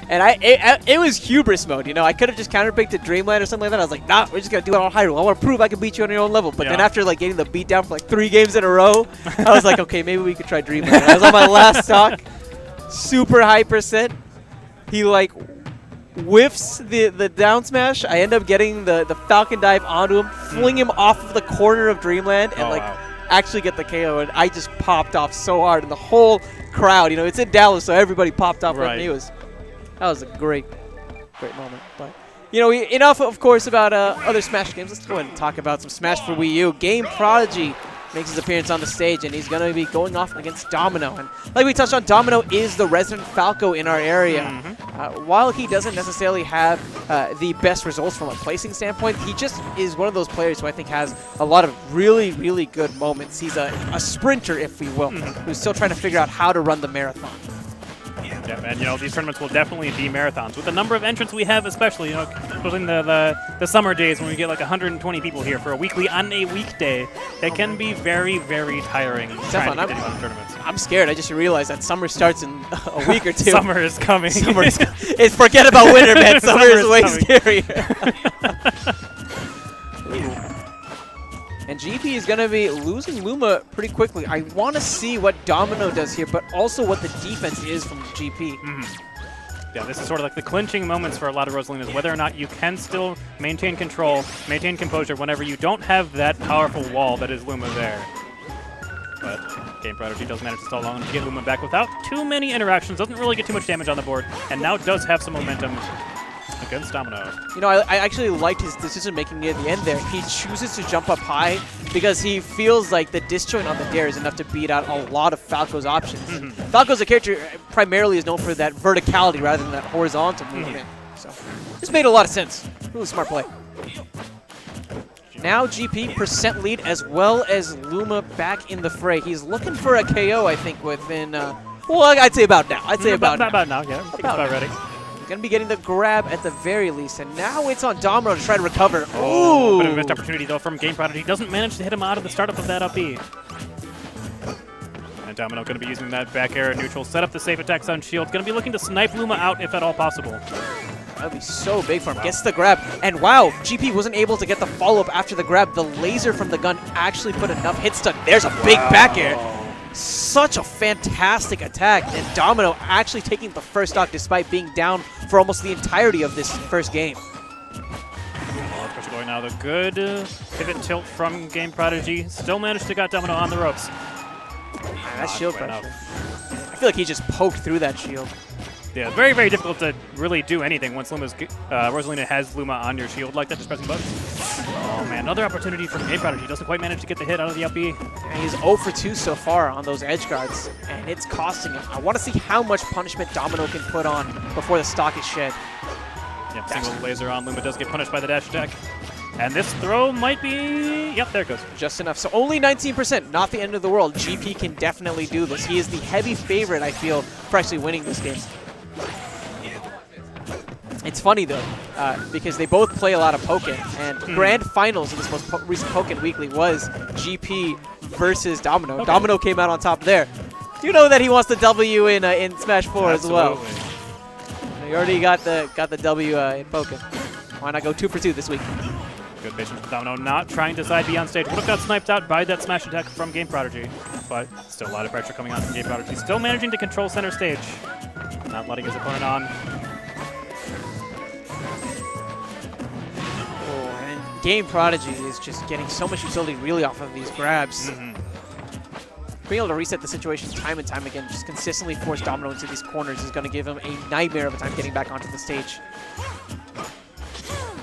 And it was hubris mode, you know. I could have just counterpicked to Dreamland or something like that. I was like, nah, we're just gonna do it on Hyrule. I want to prove I can beat you on your own level. But then after like getting the beat down for like 3 games in a row, I was like, okay, maybe we could try Dreamland. I was on my last stock, super high percent. He like whiffs the down smash. I end up getting the Falcon dive onto him, fling him off of the corner of Dreamland, and actually get the KO. And I just popped off so hard, and the whole crowd, you know, it's in Dallas, so everybody popped off with me. That was a great moment. But, you know, enough, of course, about other Smash games. Let's go ahead and talk about some Smash for Wii U. GameProdigy makes his appearance on the stage, and he's going to be going off against Domin0. And like we touched on, Domin0 is the resident Falco in our area. While he doesn't necessarily have the best results from a placing standpoint, he just is one of those players who I think has a lot of really, really good moments. He's a sprinter, if we will, who's still trying to figure out how to run the marathon. Yeah, and you know, these tournaments will definitely be marathons. With the number of entrants we have, especially, you know, especially in the summer days when we get like 120 people here for a weekly on a weekday, it can be very, very tiring trying to get into tournaments. I'm scared. I just realized that summer starts in a week or 2. Summer is coming. Forget about winter, man. Summer is way scarier. And GP is going to be losing Luma pretty quickly. I want to see what Domin0 does here, but also what the defense is from GP. Yeah, this is sort of like the clinching moments for a lot of Rosalinas, whether or not you can still maintain control, maintain composure whenever you don't have that powerful wall that is Luma there. But GameProdigy does manage to stall long to get Luma back without too many interactions, doesn't really get too much damage on the board, and now does have some momentum against Domin0. You know, I actually liked his decision-making near the end there. He chooses to jump up high because he feels like the disjoint on the dare is enough to beat out a lot of Falco's options. Falco's a character primarily is known for that verticality rather than that horizontal movement. So this made a lot of sense. Really smart play. Now GP percent lead as well as Luma back in the fray. He's looking for a KO, I think, within, well, I'd say about now. I'd say about now. About now, yeah. I think it's about ready. Going to be getting the grab at the very least, and now it's on Domin0 to try to recover. Oh, bit of a missed opportunity, though, from GameProdigy. Doesn't manage to hit him out of the startup of that up B. And Domin0 going to be using that back air neutral, set up the safe attacks on shield. Going to be looking to snipe Luma out if at all possible. That would be so big for him. Gets the grab, and wow, GP wasn't able to get the follow-up after the grab. The laser from the gun actually put enough hit stun. There's a big back air. Such a fantastic attack, and Domin0 actually taking the first stock despite being down for almost the entirety of this first game. Pressure going now. The good pivot tilt from GameProdigy. Still managed to get Domin0 on the ropes. That's shield pressure. I feel like he just poked through that shield. Yeah, very, very difficult to really do anything once Rosalina has Luma on your shield like that, just pressing buttons. Oh man, another opportunity from GameProdigy. Doesn't quite manage to get the hit out of the up B. And he's 0 for 2 so far on those edge guards, and it's costing him. I want to see how much punishment Domin0 can put on before the stock is shed. Yep, single laser on Luma does get punished by the dash attack. And this throw might be... Yep, there it goes. Just enough. So only 19%, not the end of the world. GP can definitely do this. He is the heavy favorite, I feel, for actually winning this game. It's funny, though, because they both play a lot of Pokken, and grand finals in this most recent Pokken Weekly was GP versus Domin0. Okay. Domin0 came out on top there. You know that he wants the W in Smash 4 as well. You already got the W in Pokken. Why not go 2 for 2 this week? Good patience from Domin0, not trying to side B on stage. Would have got sniped out by that smash attack from GameProdigy, but still a lot of pressure coming on from GameProdigy. Still managing to control center stage, not letting his opponent on. GameProdigy is just getting so much utility really off of these grabs. Being able to reset the situation time and time again, just consistently force Domin0 into these corners is going to give him a nightmare of a time getting back onto the stage.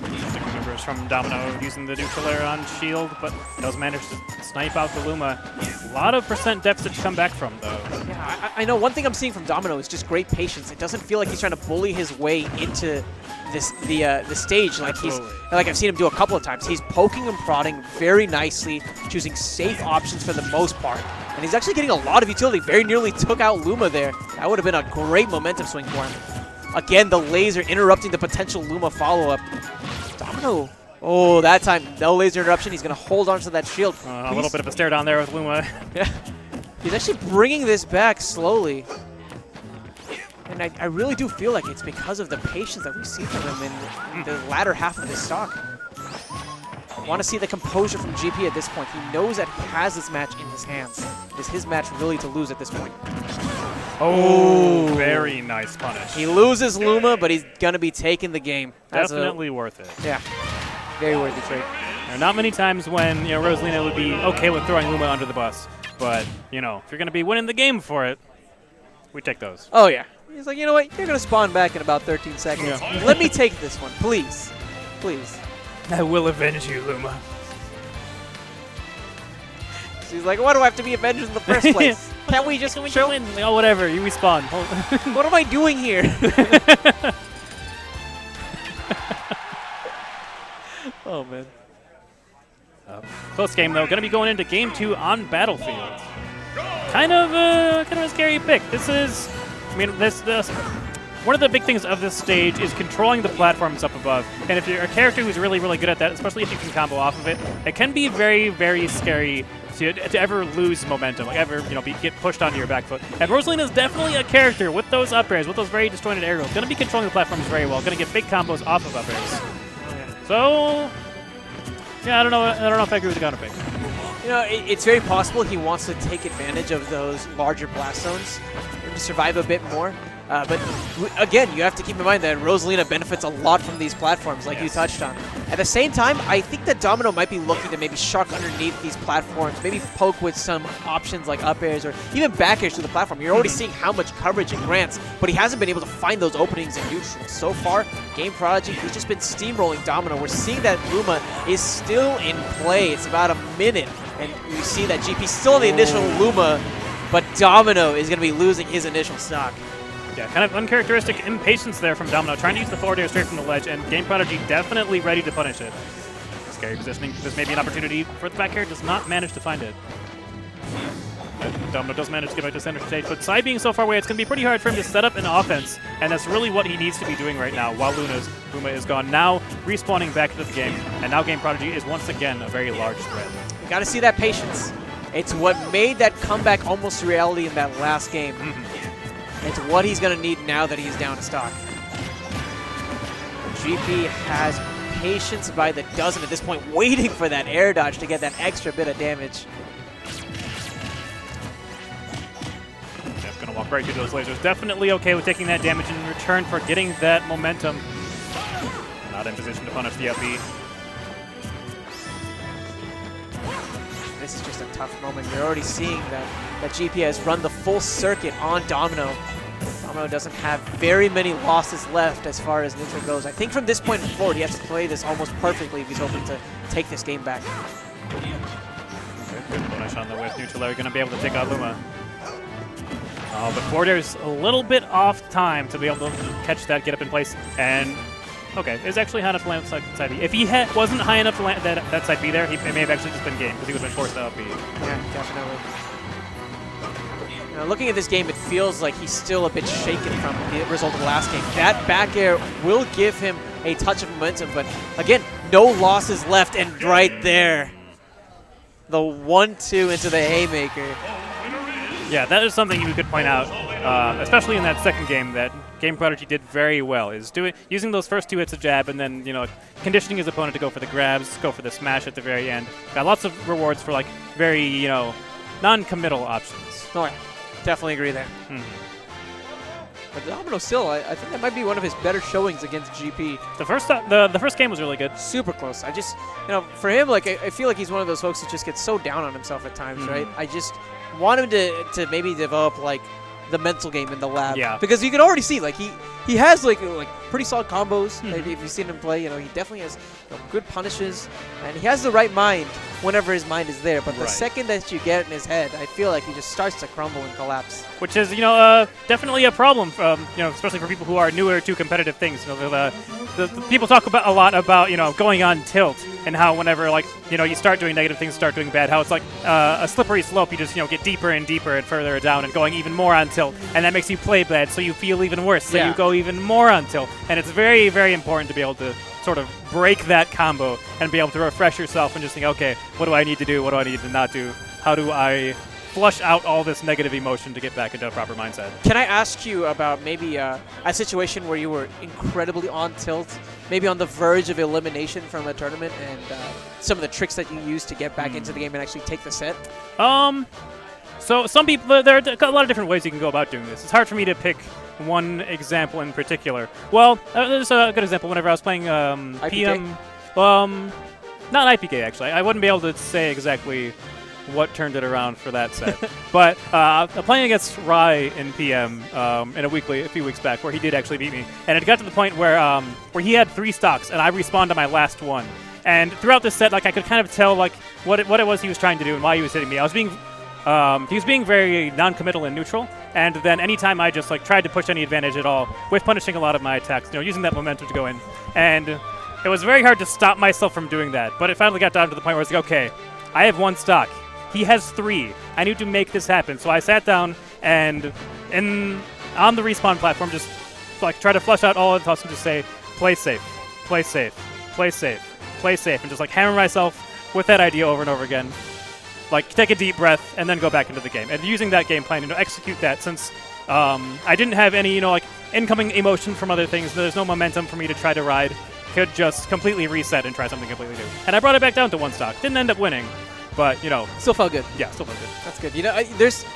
Maneuvers from Domin0 using the neutral air on shield, but does manage to snipe out the Luma. A lot of percent deficit to come back from, though. Yeah, I know one thing I'm seeing from Domin0 is just great patience. It doesn't feel like he's trying to bully his way into the stage like I've seen him do a couple of times. He's poking and prodding very nicely, choosing safe options for the most part. And he's actually getting a lot of utility. Very nearly took out Luma there. That would have been a great momentum swing for him. Again, the laser interrupting the potential Luma follow-up. Domin0. Oh, that time, no laser interruption. He's going to hold on to that shield. A little bit of a stare down there with Luma. Yeah. He's actually bringing this back slowly. And I really do feel like it's because of the patience that we've seen from him in the latter half of his stock. I want to see the composure from GP at this point. He knows that he has this match in his hands. It's his match really to lose at this point. Oh, very nice punish. He loses Luma, but he's going to be taking the game. Definitely worth it. Yeah, very worthy trade. There are not many times when Rosalina would be okay with throwing Luma under the bus, but if you're going to be winning the game for it, we take those. Oh yeah, he's like, you know what? You're going to spawn back in about 13 seconds. Yeah. Let me take this one, please, please. I will avenge you, Luma. She's like, why do I have to be avenged in the first place? Can't we just chill? Win? Oh, whatever. You respawn. What am I doing here? Oh, man. Close game, though. Going to be going into Game 2 on Battlefield. Kind of a scary pick. This is, one of the big things of this stage is controlling the platforms up above. And if you're a character who's really, really good at that, especially if you can combo off of it, it can be very, very scary to ever lose momentum, like ever get pushed onto your back foot. And Rosalina is definitely a character with those up airs, with those very disjointed aerials. Going to be controlling the platforms very well. Going to get big combos off of up airs. So, yeah, I don't know if I agree with the counter pick. It's very possible he wants to take advantage of those larger blast zones to survive a bit more. But again, you have to keep in mind that Rosalina benefits a lot from these platforms, like you touched on. At the same time, I think that Domin0 might be looking to maybe shark underneath these platforms, maybe poke with some options like up airs or even back airs to the platform. You're already seeing how much coverage it grants, but he hasn't been able to find those openings in neutral. So far, GameProdigy, he's just been steamrolling Domin0. We're seeing that Luma is still in play. It's about a minute, and you see that GP still in the initial Luma, but Domin0 is going to be losing his initial stock. Yeah, kind of uncharacteristic impatience there from Domin0, trying to use the forward air straight from the ledge, and GameProdigy definitely ready to punish it. Scary positioning. This may be an opportunity for the back air, does not manage to find it. Domin0 does manage to get back to center stage, but side being so far away, it's going to be pretty hard for him to set up an offense, and that's really what he needs to be doing right now while Luma is gone. Now respawning back into the game, and now GameProdigy is once again a very large threat. You got to see that patience. It's what made that comeback almost reality in that last game. It's what he's going to need now that he's down to stock. GP has patience by the dozen at this point, waiting for that air dodge to get that extra bit of damage. Yep, going to walk right through those lasers. Definitely okay with taking that damage in return for getting that momentum. Not in position to punish the up B. This is just a tough moment. You're already seeing that GP has run the full circuit on Domin0. Domin0 doesn't have very many losses left as far as neutral goes. I think from this point forward, he has to play this almost perfectly if he's hoping to take this game back. Good punish on the with neutral air. Going to be able to take out Luma. Oh, but forward air is a little bit off time to be able to catch that, get up in place, and okay, it's actually high enough to land side B. If he wasn't high enough to land that side B there, it may have actually just been game because he was been forced to up B. Yeah, definitely. Looking at this game, it feels like he's still a bit shaken from the result of the last game. That back air will give him a touch of momentum, but again, no losses left, and right there, the 1-2 into the haymaker. Yeah, that is something you could point out, especially in that second game that GameProdigy did very well, is using those first two hits of jab and then, conditioning his opponent to go for the grabs, go for the smash at the very end. Got lots of rewards for, very, non-committal options. Oh, yeah. Definitely agree there. But Domin0 still, I think that might be one of his better showings against GP. The first game was really good. Super close. I just, for him, I feel like he's one of those folks who just gets so down on himself at times, right? I just want him to maybe develop, the mental game in the lab. Yeah. Because you can already see, he has, pretty solid combos. If you've seen him play, he definitely has good punishes. And he has the right mind whenever his mind is there. But the second that you get in his head, I feel like he just starts to crumble and collapse. Which is, definitely a problem, especially for people who are newer to competitive things. The people talk a lot about, going on tilt and how whenever, you start doing negative things, start doing bad, how it's like a slippery slope. You just, get deeper and deeper and further down and going even more on tilt. And that makes you play bad, so you feel even worse. So you go even more on tilt. And it's very, very important to be able to sort of break that combo and be able to refresh yourself and just think, okay, what do I need to do? What do I need to not do? How do I flush out all this negative emotion to get back into a proper mindset. Can I ask you about maybe a situation where you were incredibly on tilt, maybe on the verge of elimination from a tournament, and some of the tricks that you used to get back into the game and actually take the set? So some people, there are a lot of different ways you can go about doing this. It's hard for me to pick one example in particular. Well, there's a good example whenever I was playing PM. Not IPK, actually. I wouldn't be able to say exactly what turned it around for that set. But playing against Rai in PM in a few weeks back, where he did actually beat me. And it got to the point where he had 3 stocks, and I respawned on my last one. And throughout this set, like, I could kind of tell like what it was he was trying to do and why he was hitting me. He was being very non-committal and neutral, and then anytime I just like tried to push any advantage at all with punishing a lot of my attacks, using that momentum to go in. And it was very hard to stop myself from doing that, but it finally got down to the point where it's like, okay, I have 1 stock. He has 3. I need to make this happen. So I sat down and on the respawn platform just like try to flush out all of the thoughts and just say, play safe, play safe, play safe, play safe, and just like hammer myself with that idea over and over again. Like, take a deep breath and then go back into the game. And using that game plan, execute that, since I didn't have any, like, incoming emotion from other things. There's no momentum for me to try to ride. Could just completely reset and try something completely new. And I brought it back down to 1 stock. Didn't end up winning, but, Still felt good. Yeah, still felt good. That's good. There's